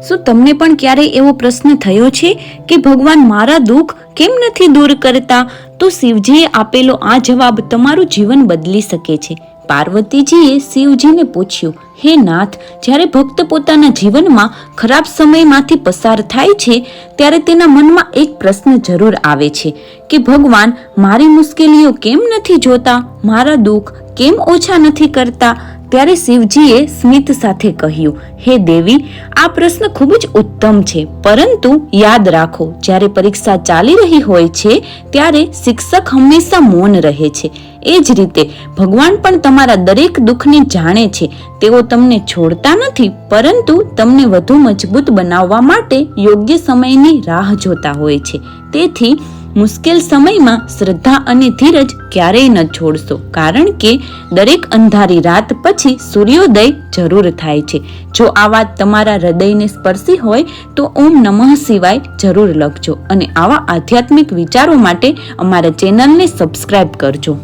શું તમને પણ ક્યારેય એવો પ્રશ્ન થયો છે કે ભગવાન મારા દુઃખ કેમ નથી દૂર કરતા? તો શિવજીએ આપેલો આ જવાબ તમારું જીવન બદલી શકે છે. પાર્વતીજીએ શિવજીને પૂછ્યું, હે નાથ, જ્યારે ભક્ત પોતાના જીવનમાં ખરાબ સમયમાંથી પસાર થાય છે ત્યારે તેના મનમાં એક પ્રશ્ન જરૂર આવે છે કે ભગવાન મારી મુશ્કેલીઓ કેમ નથી જોતા, મારા દુઃખ કેમ ઓછા નથી કરતા? ત્યારે શિવજીએ સ્મિત સાથે કહ્યું, હે દેવી, આ પ્રશ્ન ખૂબ જ ઉત્તમ છે, પરંતુ યાદ રાખો, જ્યારે પરીક્ષા ચાલી રહી હોય છે ત્યારે શિક્ષક હંમેશા મૌન રહે છે. એ જ રીતે ભગવાન પણ તમારા દરેક દુઃખને જાણે છે. તેઓ તમને છોડતા નથી, પરંતુ તમને વધુ મજબૂત બનાવવા માટે યોગ્ય સમયની રાહ જોતા હોય છે. તેથી મુશ્કેલ સમયમાં શ્રદ્ધા અને ધીરજ ક્યારેય ન છોડશો, કારણ કે દરેક અંધારી રાત પછી સૂર્યોદય જરૂર થાય છે. જો આ વાત તમારા હૃદયને સ્પર્શી હોય તો ઓમ નમઃ શિવાય જરૂર લખજો અને આવા આધ્યાત્મિક વિચારો માટે અમારા ચેનલને સબસ્ક્રાઇબ કરજો.